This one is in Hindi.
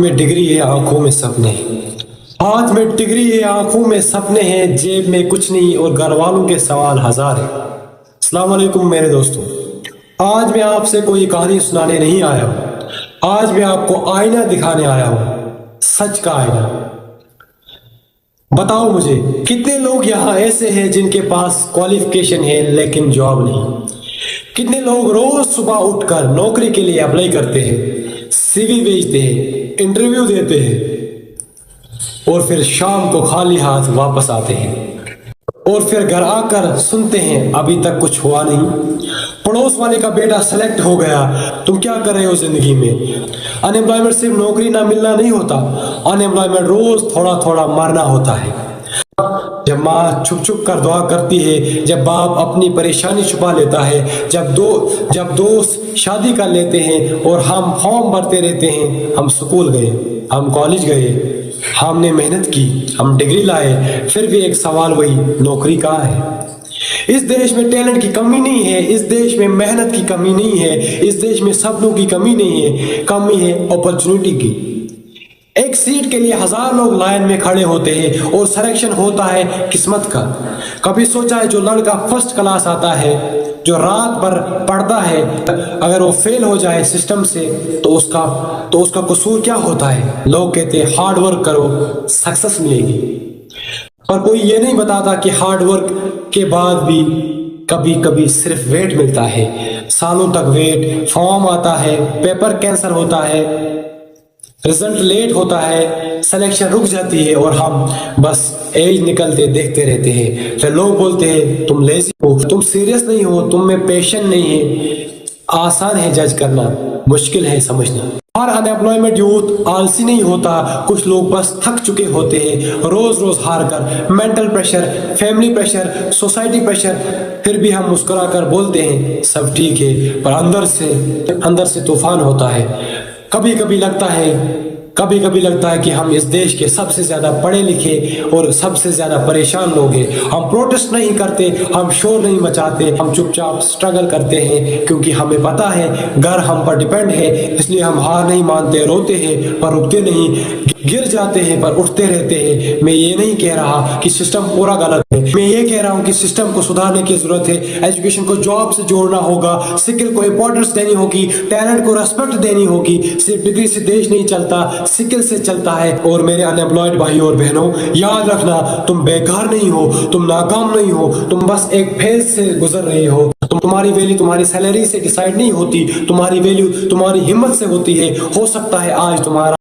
में डिग्री है, आंखों में सपने हैं। हाथ में डिग्री है, आंखों में सपने हैं, जेब में कुछ नहीं और घर वालों के सवाल हजार हैं। अस्सलाम वालेकुम मेरे दोस्तों, आज मैं आपसे कोई कहानी सुनाने नहीं आया हूं। आज मैं आपको आईना दिखाने आया हूं, सच का आईना। बताओ मुझे, कितने लोग यहाँ ऐसे हैं जिनके पास क्वालिफिकेशन है लेकिन जॉब नहीं? कितने लोग रोज सुबह उठकर नौकरी के लिए अप्लाई करते हैं, सीवी भेजते हैं, इंटरव्यू देते हैं और फिर शाम को खाली हाथ वापस आते हैं और फिर घर आकर सुनते हैं अभी तक कुछ हुआ नहीं। पड़ोस वाले का बेटा सेलेक्ट हो गया, तुम क्या कर रहे हो जिंदगी में? अनएम्प्लॉयमेंट सिर्फ नौकरी ना मिलना नहीं होता, अनएम्प्लॉयमेंट रोज थोड़ा थोड़ा मरना होता है। जब माँ छुप छुप कर दुआ करती है, जब बाप अपनी परेशानी छुपा लेता है, जब दोस्त शादी कर लेते हैं और हम फॉर्म भरते रहते हैं। हम स्कूल गए, हम कॉलेज गए, हमने मेहनत की, हम डिग्री लाए, फिर भी एक सवाल वही, नौकरी कहाँ है? इस देश में टैलेंट की कमी नहीं है, इस देश में मेहनत की कमी नहीं है, इस देश में सपनों की कमी नहीं है, कमी है अपॉर्चुनिटी की। एक सीट के लिए हजार लोग लाइन में खड़े होते हैं और सिलेक्शन होता है किस्मत का। कभी सोचा है जो लड़का फर्स्ट क्लास आता है, जो रात भर पढ़ता है, अगर वो फेल हो जाए सिस्टम से तो उसका कसूर क्या होता है? लोग कहते हैं हार्ड वर्क करो, सक्सेस मिलेगी, पर कोई ये नहीं बताता कि हार्ड वर्क के बाद भी कभी कभी सिर्फ वेट मिलता है, सालों तक वेट, फॉर्म आता है, पेपर कैंसिल होता है, रिजल्ट लेट होता है, सिलेक्शन रुक जाती है और हम बस एज निकलते देखते रहते हैं। फिर लोग बोलते हैं तुम लेजी हो, तुम सीरियस नहीं हो, तुम में पैशन नहीं है। आसान है जज करना, मुश्किल है समझना। हर अनएम्प्लॉयमेंट यूथ आलसी नहीं होता, कुछ लोग बस थक चुके होते हैं, रोज रोज हार कर। Mental pressure, family pressure, society pressure, फिर भी हम मुस्कुरा कर बोलते हैं सब ठीक है, पर अंदर से तूफान होता है। कभी कभी लगता है कि हम इस देश के सबसे ज्यादा पढ़े लिखे और सबसे ज्यादा परेशान लोग हैं। हम प्रोटेस्ट नहीं करते, हम शोर नहीं मचाते, हम चुपचाप स्ट्रगल करते हैं क्योंकि हमें पता है घर हम पर डिपेंड है। इसलिए हम हार नहीं मानते, रोते हैं पर रुकते नहीं, गिर जाते हैं पर उठते रहते हैं। मैं ये नहीं कह रहा कि सिस्टम पूरा गलत है, मैं ये कह रहा हूँ कि सिस्टम को सुधारने की जरूरत है। एजुकेशन को जॉब से जोड़ना होगा, स्किल को इंपॉर्टेंस देनी होगी, टैलेंट को रेस्पेक्ट देनी होगी। सिर्फ डिग्री से देश नहीं चलता, स्किल से चलता है। और मेरे अनएम्प्लॉयड भाइयों और बहनों, याद रखना, तुम बेकार नहीं हो, तुम नाकाम नहीं हो, तुम बस एक फेज से गुजर रहे हो। तुम्हारी वैल्यू तुम्हारी सैलरी से डिसाइड नहीं होती, तुम्हारी वैल्यू तुम्हारी हिम्मत से होती है। हो सकता है आज तुम्हारा